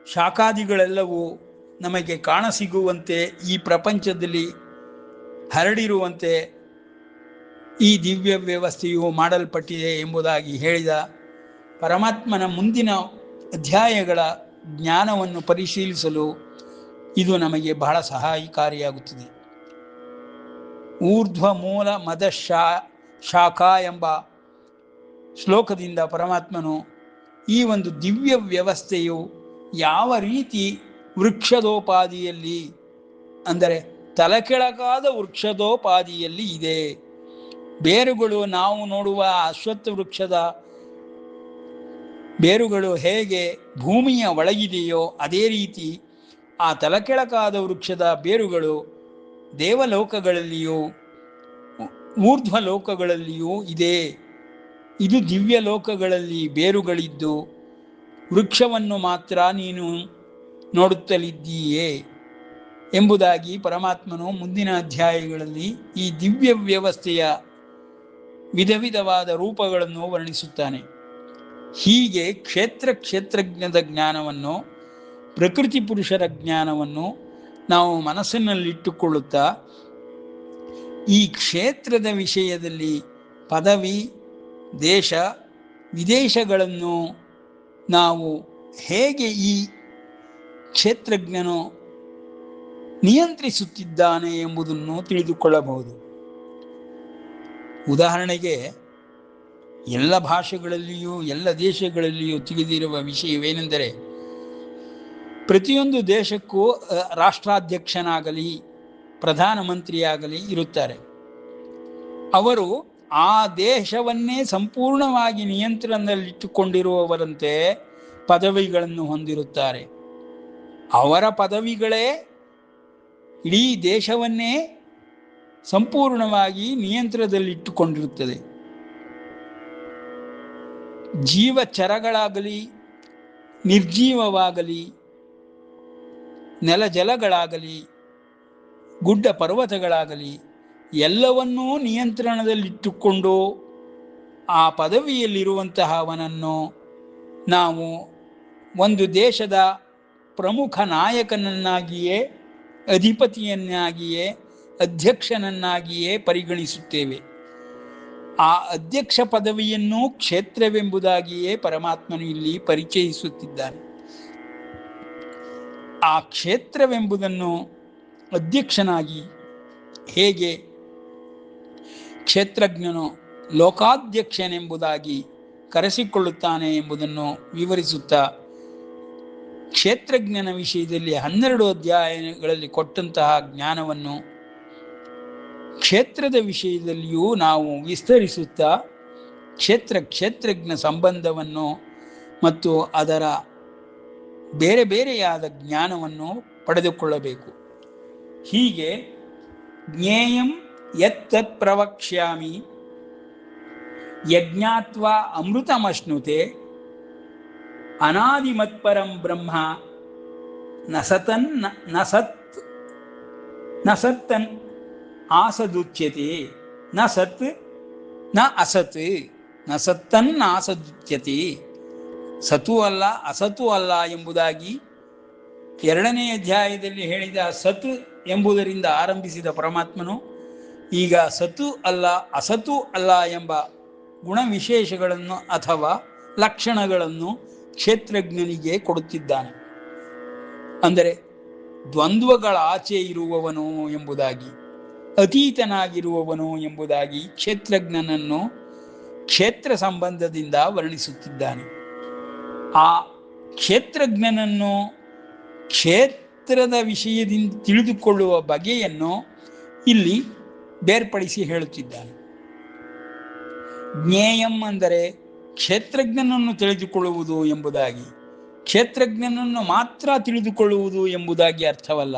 ಶಾಖಾದಿಗಳೆಲ್ಲವೂ ನಮಗೆ ಕಾಣಸಿಗುವಂತೆ ಈ ಪ್ರಪಂಚದಲ್ಲಿ ಹರಡಿರುವಂತೆ ಈ ದಿವ್ಯ ವ್ಯವಸ್ಥೆಯು ಮಾಡಲ್ಪಟ್ಟಿದೆ ಎಂಬುದಾಗಿ ಹೇಳಿದ ಪರಮಾತ್ಮನ ಮುಂದಿನ ಅಧ್ಯಾಯಗಳ ಜ್ಞಾನವನ್ನು ಪರಿಶೀಲಿಸಲು ಇದು ನಮಗೆ ಬಹಳ ಸಹಾಯಕಾರಿಯಾಗುತ್ತದೆ. ಊರ್ಧ್ವ ಮೂಲ ಮದ ಶಾಖಾ ಎಂಬ ಶ್ಲೋಕದಿಂದ ಪರಮಾತ್ಮನು ಈ ಒಂದು ದಿವ್ಯ ವ್ಯವಸ್ಥೆಯು ಯಾವ ರೀತಿ ವೃಕ್ಷದೋಪಾದಿಯಲ್ಲಿ, ಅಂದರೆ ತಲೆಕೆಳಗಾದ ವೃಕ್ಷದೋಪಾದಿಯಲ್ಲಿ ಇದೆ. ಬೇರುಗಳು, ನಾವು ನೋಡುವ ಅಶ್ವತ್ಥ ವೃಕ್ಷದ ಬೇರುಗಳು ಹೇಗೆ ಭೂಮಿಯ ಒಳಗಿದೆಯೋ ಅದೇ ರೀತಿ ಆ ತಲೆಕೆಳಕಾದ ವೃಕ್ಷದ ಬೇರುಗಳು ದೇವಲೋಕಗಳಲ್ಲಿಯೂ ಊರ್ಧ್ವ ಲೋಕಗಳಲ್ಲಿಯೂ ಇದೆ. ಇದು ದಿವ್ಯ ಲೋಕಗಳಲ್ಲಿ ಬೇರುಗಳಿದ್ದು ವೃಕ್ಷವನ್ನು ಮಾತ್ರ ನೀನು ನೋಡುತ್ತಲಿದ್ದೀಯೇ ಎಂಬುದಾಗಿ ಪರಮಾತ್ಮನು ಮುಂದಿನ ಅಧ್ಯಾಯಗಳಲ್ಲಿ ಈ ದಿವ್ಯ ವ್ಯವಸ್ಥೆಯ ವಿಧ ವಿಧವಾದ ರೂಪಗಳನ್ನು ವರ್ಣಿಸುತ್ತಾನೆ. ಹೀಗೆ ಕ್ಷೇತ್ರಜ್ಞದ ಜ್ಞಾನವನ್ನು, ಪ್ರಕೃತಿ ಪುರುಷರ ಜ್ಞಾನವನ್ನು ನಾವು ಮನಸ್ಸಿನಲ್ಲಿಟ್ಟುಕೊಳ್ಳುತ್ತಾ ಈ ಕ್ಷೇತ್ರದ ವಿಷಯದಲ್ಲಿ ಪದವಿ, ದೇಶ, ವಿದೇಶಗಳನ್ನು ನಾವು ಹೇಗೆ ಈ ಕ್ಷೇತ್ರಜ್ಞನು ನಿಯಂತ್ರಿಸುತ್ತಿದ್ದಾನೆ ಎಂಬುದನ್ನು ತಿಳಿದುಕೊಳ್ಳಬಹುದು. ಉದಾಹರಣೆಗೆ, ಎಲ್ಲ ಭಾಷೆಗಳಲ್ಲಿಯೂ ಎಲ್ಲ ದೇಶಗಳಲ್ಲಿಯೂ ತಿಳಿದಿರುವ ವಿಷಯವೇನೆಂದರೆ, ಪ್ರತಿಯೊಂದು ದೇಶಕ್ಕೂ ರಾಷ್ಟ್ರಾಧ್ಯಕ್ಷನಾಗಲಿ ಪ್ರಧಾನಮಂತ್ರಿಯಾಗಲಿ ಇರುತ್ತಾರೆ. ಅವರು ಆ ದೇಶವನ್ನೇ ಸಂಪೂರ್ಣವಾಗಿ ನಿಯಂತ್ರಣದಲ್ಲಿಟ್ಟುಕೊಂಡಿರುವವರಂತೆ ಪದವಿಗಳನ್ನು ಹೊಂದಿರುತ್ತಾರೆ. ಅವರ ಪದವಿಗಳೇ ಇಡೀ ದೇಶವನ್ನೇ ಸಂಪೂರ್ಣವಾಗಿ ನಿಯಂತ್ರಣದಲ್ಲಿಟ್ಟುಕೊಂಡಿರುತ್ತದೆ. ಜೀವಚರಗಳಾಗಲಿ ನಿರ್ಜೀವವಾಗಲಿ ನೆಲಜಲಗಳಾಗಲಿ ಗುಡ್ಡ ಪರ್ವತಗಳಾಗಲಿ ಎಲ್ಲವನ್ನೂ ನಿಯಂತ್ರಣದಲ್ಲಿಟ್ಟುಕೊಂಡು ಆ ಪದವಿಯಲ್ಲಿರುವಂತಹವನನ್ನು ನಾವು ಒಂದು ದೇಶದ ಪ್ರಮುಖ ನಾಯಕನನ್ನಾಗಿಯೇ ಅಧಿಪತಿಯನ್ನಾಗಿಯೇ ಅಧ್ಯಕ್ಷನನ್ನಾಗಿಯೇ ಪರಿಗಣಿಸುತ್ತೇವೆ. ಆ ಅಧ್ಯಕ್ಷ ಪದವಿಯನ್ನು ಕ್ಷೇತ್ರವೆಂಬುದಾಗಿಯೇ ಪರಮಾತ್ಮನು ಇಲ್ಲಿ ಪರಿಚಯಿಸುತ್ತಿದ್ದಾನೆ. ಆ ಕ್ಷೇತ್ರವೆಂಬುದನ್ನು ಅಧ್ಯಕ್ಷನಾಗಿ ಹೇಗೆ ಕ್ಷೇತ್ರಜ್ಞನು ಲೋಕಾಧ್ಯಕ್ಷನೆಂಬುದಾಗಿ ಕರೆಸಿಕೊಳ್ಳುತ್ತಾನೆ ಎಂಬುದನ್ನು ವಿವರಿಸುತ್ತಾ ಕ್ಷೇತ್ರಜ್ಞನ ವಿಷಯದಲ್ಲಿ 12 ಅಧ್ಯಾಯಗಳಲ್ಲಿ ಕೊಟ್ಟಂತಹ ಜ್ಞಾನವನ್ನು ಕ್ಷೇತ್ರದ ವಿಷಯದಲ್ಲಿಯೂ ನಾವು ವಿಸ್ತರಿಸುತ್ತಾ ಕ್ಷೇತ್ರಜ್ಞ ಸಂಬಂಧವನ್ನು ಮತ್ತು ಅದರ ಬೇರೆ ಬೇರೆಯಾದ ಜ್ಞಾನವನ್ನು ಪಡೆದುಕೊಳ್ಳಬೇಕು. ಹೀಗೆ ಜ್ಞೇಯಂ ಯತ್ತತ್ ಪ್ರವಕ್ಷ್ಯಾಮಿ ಯಜ್ಞಾತ್ವಾ ಅಮೃತಮಶ್ನುತೆ ಅನಾದಿಮತ್ಪರಂ ಬ್ರಹ್ಮ ನ ಸತ್ತನ್ ಆಸದುಚ್ಯತೆ ನ ಸತ್ ನ ಅಸತ್ ನ ಸತ್ತನ್ ಆಸದುಚ್ಯತೆ. ಸತು ಅಲ್ಲ ಅಸತು ಅಲ್ಲ ಎಂಬುದಾಗಿ 2ನೇ ಅಧ್ಯಾಯದಲ್ಲಿ ಹೇಳಿದ ಸತ್ ಎಂಬುದರಿಂದ ಆರಂಭಿಸಿದ ಪರಮಾತ್ಮನು ಈಗ ಸತು ಅಲ್ಲ ಅಸತು ಅಲ್ಲ ಎಂಬ ಗುಣವಿಶೇಷಗಳನ್ನು ಅಥವಾ ಲಕ್ಷಣಗಳನ್ನು ಕ್ಷೇತ್ರಜ್ಞನಿಗೆ ಕೊಡುತ್ತಿದ್ದಾನೆ. ಅಂದರೆ ದ್ವಂದ್ವಗಳ ಆಚೆ ಇರುವವನು ಎಂಬುದಾಗಿ, ಅತೀತನಾಗಿರುವವನು ಎಂಬುದಾಗಿ ಕ್ಷೇತ್ರಜ್ಞನನ್ನು ಕ್ಷೇತ್ರ ಸಂಬಂಧದಿಂದ ವರ್ಣಿಸುತ್ತಿದ್ದಾನೆ. ಆ ಕ್ಷೇತ್ರಜ್ಞನನ್ನು ಕ್ಷೇತ್ರದ ವಿಷಯದಿಂದ ತಿಳಿದುಕೊಳ್ಳುವ ಬಗೆಯನ್ನು ಇಲ್ಲಿ ಬೇರ್ಪಡಿಸಿ ಹೇಳುತ್ತಿದ್ದಾನೆ. ಜ್ಞೇಯಂ ಅಂದರೆ ಕ್ಷೇತ್ರಜ್ಞನನ್ನು ತಿಳಿದುಕೊಳ್ಳುವುದು ಎಂಬುದಾಗಿ, ಕ್ಷೇತ್ರಜ್ಞನನ್ನು ಮಾತ್ರ ತಿಳಿದುಕೊಳ್ಳುವುದು ಎಂಬುದಾಗಿ ಅರ್ಥವಲ್ಲ.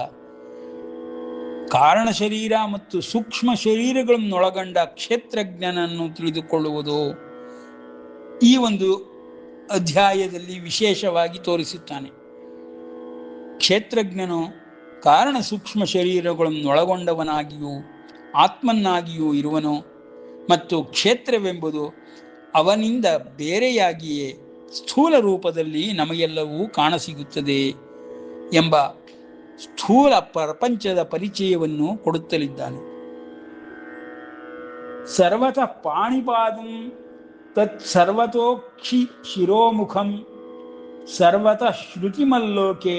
ಕಾರಣ ಶರೀರ ಮತ್ತು ಸೂಕ್ಷ್ಮ ಶರೀರಗಳನ್ನೊಳಗೊಂಡ ಕ್ಷೇತ್ರಜ್ಞನನ್ನು ತಿಳಿದುಕೊಳ್ಳುವುದು ಈ ಒಂದು ಅಧ್ಯಾಯದಲ್ಲಿ ವಿಶೇಷವಾಗಿ ತೋರಿಸುತ್ತಾನೆ. ಕ್ಷೇತ್ರಜ್ಞನು ಕಾರಣ ಸೂಕ್ಷ್ಮ ಶರೀರಗಳನ್ನೊಳಗೊಂಡವನಾಗಿಯೂ ಆತ್ಮನ್ನಾಗಿಯೂ ಇರುವನು ಮತ್ತು ಕ್ಷೇತ್ರವೆಂಬುದು ಅವನಿಂದ ಬೇರೆಯಾಗಿಯೇ ಸ್ಥೂಲ ರೂಪದಲ್ಲಿ ನಮಗೆಲ್ಲವೂ ಕಾಣಸಿಗುತ್ತದೆ ಎಂಬ ಸ್ಥೂಲ ಪ್ರಪಂಚದ ಪರಿಚಯವನ್ನು ಕೊಡುತ್ತಲಿದ್ದಾನೆ. ಸರ್ವತಃ ಪಾಣಿಪಾದಂ ತತ್ ಸರ್ವತೋಕ್ಷಿ ಶಿರೋಮುಖಂ ಸರ್ವತಃ ಶ್ರುತಿಮಲ್ಲೋಕೆ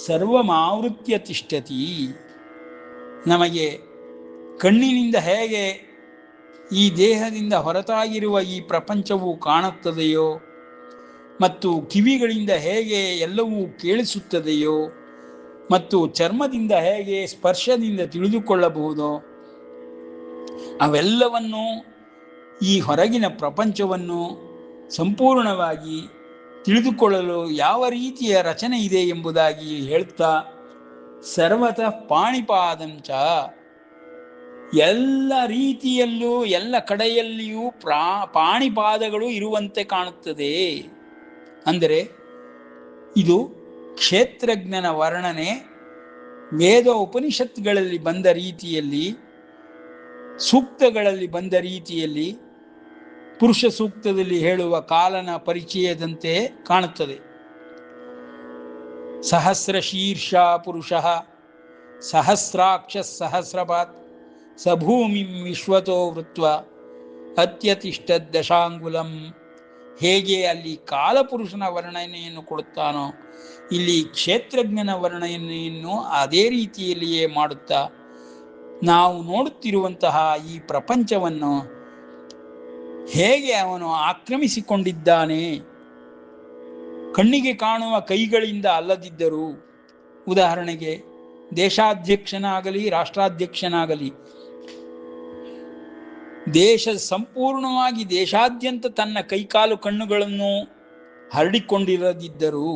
ಸರ್ವಮಾವೃತ್ಯ ತಿಷ್ಠತಿ. ನಮಗೆ ಕಣ್ಣಿನಿಂದ ಹೇಗೆ ಈ ದೇಹದಿಂದ ಹೊರತಾಗಿರುವ ಈ ಪ್ರಪಂಚವು ಕಾಣುತ್ತದೆಯೋ ಮತ್ತು ಕಿವಿಗಳಿಂದ ಹೇಗೆ ಎಲ್ಲವೂ ಕೇಳಿಸುತ್ತದೆಯೋ ಮತ್ತು ಚರ್ಮದಿಂದ ಹೇಗೆ ಸ್ಪರ್ಶದಿಂದ ತಿಳಿದುಕೊಳ್ಳಬಹುದೋ ಅವೆಲ್ಲವನ್ನು ಈ ಹೊರಗಿನ ಪ್ರಪಂಚವನ್ನು ಸಂಪೂರ್ಣವಾಗಿ ತಿಳಿದುಕೊಳ್ಳಲು ಯಾವ ರೀತಿಯ ರಚನೆ ಇದೆ ಎಂಬುದಾಗಿ ಹೇಳ್ತಾ ಸರ್ವತಃ ಪಾಣಿಪಾದಂಚ ಎಲ್ಲ ರೀತಿಯಲ್ಲೂ ಎಲ್ಲ ಕಡೆಯಲ್ಲಿಯೂ ಪಾಣಿಪಾದಗಳು ಇರುವಂತೆ ಕಾಣುತ್ತದೆ. ಅಂದರೆ ಇದು ಕ್ಷೇತ್ರಜ್ಞನ ವರ್ಣನೆ ವೇದ ಉಪನಿಷತ್ಗಳಲ್ಲಿ ಬಂದ ರೀತಿಯಲ್ಲಿ, ಸೂಕ್ತಗಳಲ್ಲಿ ಬಂದ ರೀತಿಯಲ್ಲಿ, ಪುರುಷ ಸೂಕ್ತದಲ್ಲಿ ಹೇಳುವ ಕಾಲನ ಪರಿಚಯದಂತೆ ಕಾಣುತ್ತದೆ. ಸಹಸ್ರ ಶೀರ್ಷ ಪುರುಷ ಸಹಸ್ರಾಕ್ಷ ಸಹಸ್ರಪಾತ್ ಸಭೂಮಿಂ ವಿಶ್ವತೋ ವೃತ್ವ ಅತ್ಯತಿಷ್ಠ ದಶಾಂಗುಲಂ. ಹೇಗೆ ಅಲ್ಲಿ ಕಾಲಪುರುಷನ ವರ್ಣನೆಯನ್ನು ಕೊಡುತ್ತಾನೋ ಇಲ್ಲಿ ಕ್ಷೇತ್ರಜ್ಞನ ವರ್ಣನೆಯನ್ನು ಅದೇ ರೀತಿಯಲ್ಲಿಯೇ ಮಾಡುತ್ತಾ ನಾವು ನೋಡುತ್ತಿರುವಂತಹ ಈ ಪ್ರಪಂಚವನ್ನು ಹೇಗೆ ಅವನು ಆಕ್ರಮಿಸಿಕೊಂಡಿದ್ದಾನೆ, ಕಣ್ಣಿಗೆ ಕಾಣುವ ಕೈಗಳಿಂದ ಅಲ್ಲದಿದ್ದರೂ, ಉದಾಹರಣೆಗೆ ದೇಶಾಧ್ಯಕ್ಷನಾಗಲಿ ರಾಷ್ಟ್ರಾಧ್ಯಕ್ಷನಾಗಲಿ ಸಂಪೂರ್ಣವಾಗಿ ದೇಶಾದ್ಯಂತ ತನ್ನ ಕೈಕಾಲು ಕಣ್ಣುಗಳನ್ನು ಹರಡಿಕೊಂಡಿರದಿದ್ದರೂ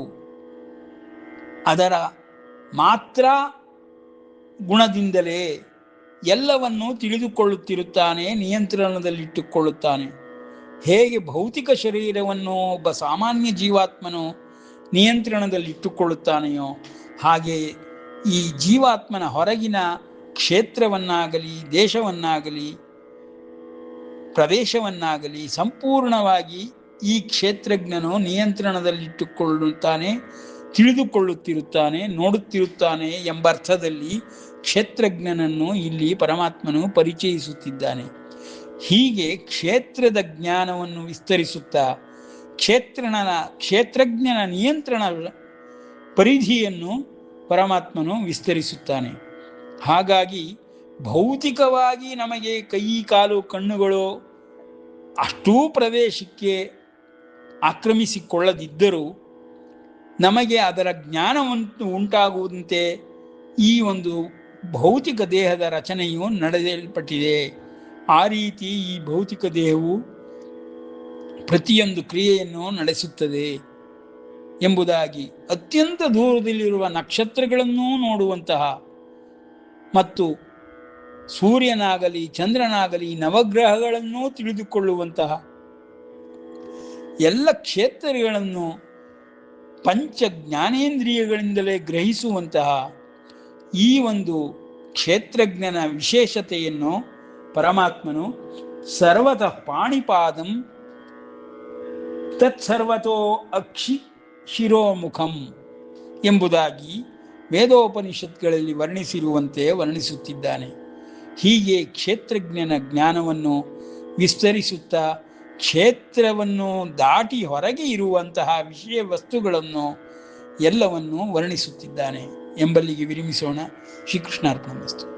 ಅದರ ಮಾತ್ರ ಗುಣದಿಂದಲೇ ಎಲ್ಲವನ್ನೂ ತಿಳಿದುಕೊಳ್ಳುತ್ತಿರುತ್ತಾನೆ, ನಿಯಂತ್ರಣದಲ್ಲಿಟ್ಟುಕೊಳ್ಳುತ್ತಾನೆ. ಹೇಗೆ ಭೌತಿಕ ಶರೀರವನ್ನು ಒಬ್ಬ ಸಾಮಾನ್ಯ ಜೀವಾತ್ಮನು ನಿಯಂತ್ರಣದಲ್ಲಿಟ್ಟುಕೊಳ್ಳುತ್ತಾನೆಯೋ ಹಾಗೆ ಈ ಜೀವಾತ್ಮನ ಹೊರಗಿನ ಕ್ಷೇತ್ರವನ್ನಾಗಲಿ ದೇಶವನ್ನಾಗಲಿ ಪ್ರದೇಶವನ್ನಾಗಲಿ ಸಂಪೂರ್ಣವಾಗಿ ಈ ಕ್ಷೇತ್ರಜ್ಞನು ನಿಯಂತ್ರಣದಲ್ಲಿಟ್ಟುಕೊಳ್ಳುತ್ತಾನೆ, ತಿಳಿದುಕೊಳ್ಳುತ್ತಿರುತ್ತಾನೆ, ನೋಡುತ್ತಿರುತ್ತಾನೆ ಎಂಬರ್ಥದಲ್ಲಿ ಕ್ಷೇತ್ರಜ್ಞನನ್ನು ಇಲ್ಲಿ ಪರಮಾತ್ಮನು ಪರಿಚಯಿಸುತ್ತಿದ್ದಾನೆ. ಹೀಗೆ ಕ್ಷೇತ್ರದ ಜ್ಞಾನವನ್ನು ವಿಸ್ತರಿಸುತ್ತಾ ಕ್ಷೇತ್ರಜ್ಞನ ನಿಯಂತ್ರಣ ಪರಿಧಿಯನ್ನು ಪರಮಾತ್ಮನು ವಿಸ್ತರಿಸುತ್ತಾನೆ. ಹಾಗಾಗಿ ಭೌತಿಕವಾಗಿ ನಮಗೆ ಕೈ ಕಾಲು ಕಣ್ಣುಗಳು ಅಷ್ಟೂ ಪ್ರದೇಶಕ್ಕೆ ಆಕ್ರಮಿಸಿಕೊಳ್ಳದಿದ್ದರೂ ನಮಗೆ ಅದರ ಜ್ಞಾನವನ್ನು ಉಂಟಾಗುವಂತೆ ಈ ಒಂದು ಭೌತಿಕ ದೇಹದ ರಚನೆಯು ನಡೆಯಲ್ಪಟ್ಟಿದೆ. ಆ ರೀತಿ ಈ ಭೌತಿಕ ದೇಹವು ಪ್ರತಿಯೊಂದು ಕ್ರಿಯೆಯನ್ನು ನಡೆಸುತ್ತದೆ ಎಂಬುದಾಗಿ ಅತ್ಯಂತ ದೂರದಲ್ಲಿರುವ ನಕ್ಷತ್ರಗಳನ್ನೂ ನೋಡುವಂತಹ ಮತ್ತು ಸೂರ್ಯನಾಗಲಿ ಚಂದ್ರನಾಗಲಿ ನವಗ್ರಹಗಳನ್ನೂ ತಿಳಿದುಕೊಳ್ಳುವಂತಹ ಎಲ್ಲ ಕ್ಷೇತ್ರಗಳನ್ನು ಪಂಚ ಜ್ಞಾನೇಂದ್ರಿಯಗಳಿಂದಲೇ ಗ್ರಹಿಸುವಂತಹ ಈ ಒಂದು ಕ್ಷೇತ್ರಜ್ಞನ ವಿಶೇಷತೆಯನ್ನು ಪರಮಾತ್ಮನು ಸರ್ವತಃ ಪಾಣಿಪಾದಂ ತತ್ಸರ್ವತೋ ಅಕ್ಷಿ ಶಿರೋಮುಖಂ ಎಂಬುದಾಗಿ ವೇದೋಪನಿಷತ್ಗಳಲ್ಲಿ ವರ್ಣಿಸಿರುವಂತೆ ವರ್ಣಿಸುತ್ತಿದ್ದಾನೆ. ಹೀಗೆ ಕ್ಷೇತ್ರಜ್ಞನ ಜ್ಞಾನವನ್ನು ವಿಸ್ತರಿಸುತ್ತಾ ಕ್ಷೇತ್ರವನ್ನು ದಾಟಿ ಹೊರಗೆ ಇರುವಂತಹ ವಿಷಯ ವಸ್ತುಗಳನ್ನು ಎಲ್ಲವನ್ನು ವರ್ಣಿಸುತ್ತಿದ್ದಾನೆ ಎಂಬಲ್ಲಿಗೆ ವಿರಮಿಸೋಣ. ಶ್ರೀಕೃಷ್ಣಾರ್ಪಣಮಸ್ತು.